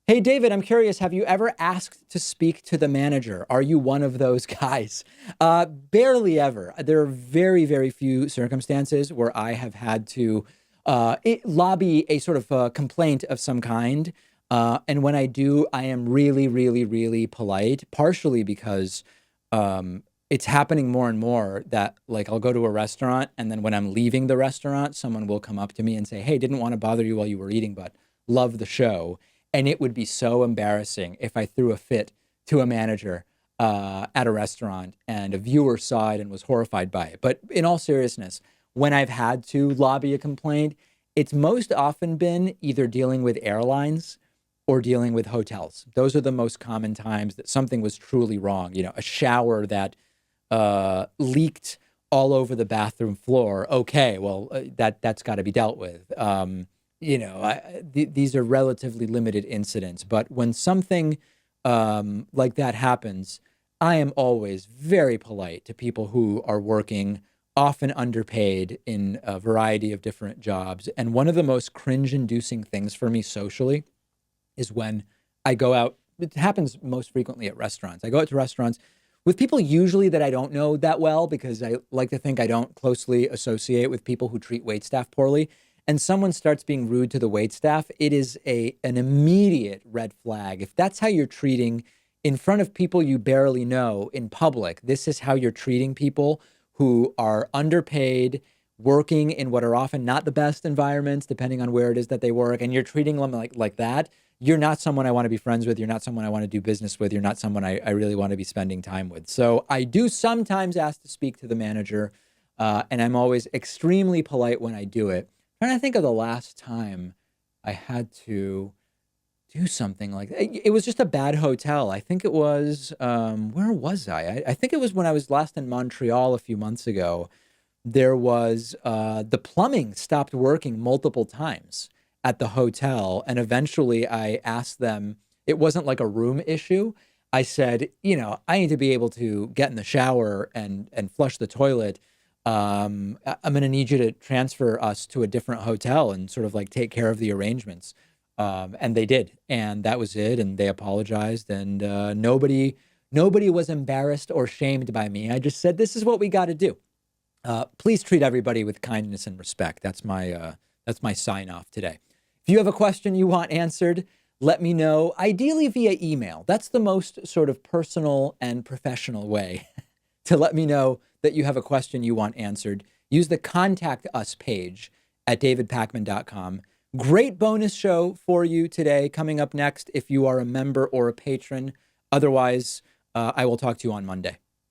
Hey, David, I'm curious, have you ever asked to speak to the manager? Are you one of those guys? Barely ever. There are very, very few circumstances where I have had to lobby a sort of complaint of some kind. And when I do, I am really, really, really polite, partially because it's happening more and more that, like, I'll go to a restaurant and then when I'm leaving the restaurant, someone will come up to me and say, "Hey, didn't want to bother you while you were eating, but love the show." And it would be so embarrassing if I threw a fit to a manager at a restaurant and a viewer saw it and was horrified by it. But in all seriousness, when I've had to lobby a complaint, it's most often been either dealing with airlines or dealing with hotels. Those are the most common times that something was truly wrong. A shower that leaked all over the bathroom floor. Okay, well, that's got to be dealt with. These are relatively limited incidents, but when something like that happens, I am always very polite to people who are working, often underpaid in a variety of different jobs. And one of the most cringe-inducing things for me socially is when I go out. It happens most frequently at restaurants. I go out to restaurants with people usually that I don't know that well because I like to think I don't closely associate with people who treat waitstaff poorly. And someone starts being rude to the waitstaff, it is an immediate red flag. If that's how you're treating in front of people you barely know in public, this is how you're treating people who are underpaid, working in what are often not the best environments, depending on where it is that they work, and you're treating them like that. You're not someone I want to be friends with. You're not someone I want to do business with. You're not someone I really want to be spending time with. So I do sometimes ask to speak to the manager, and I'm always extremely polite when I do it. I'm trying to think of the last time I had to do something like that. It was just a bad hotel. I think it was, where was I think it was when I was last in Montreal a few months ago. There was, the plumbing stopped working multiple times at the hotel. And eventually I asked them, it wasn't like a room issue. I said, I need to be able to get in the shower and flush the toilet. I'm going to need you to transfer us to a different hotel and sort of like take care of the arrangements. And they did. And that was it. And they apologized. And nobody was embarrassed or shamed by me. I just said, this is what we got to do. Please treat everybody with kindness and respect. That's my sign off today. If you have a question you want answered, let me know, ideally via email. That's the most sort of personal and professional way to let me know that you have a question you want answered. Use the contact us page at davidpakman.com. Great bonus show for you today coming up next if you are a member or a patron. Otherwise, I will talk to you on Monday.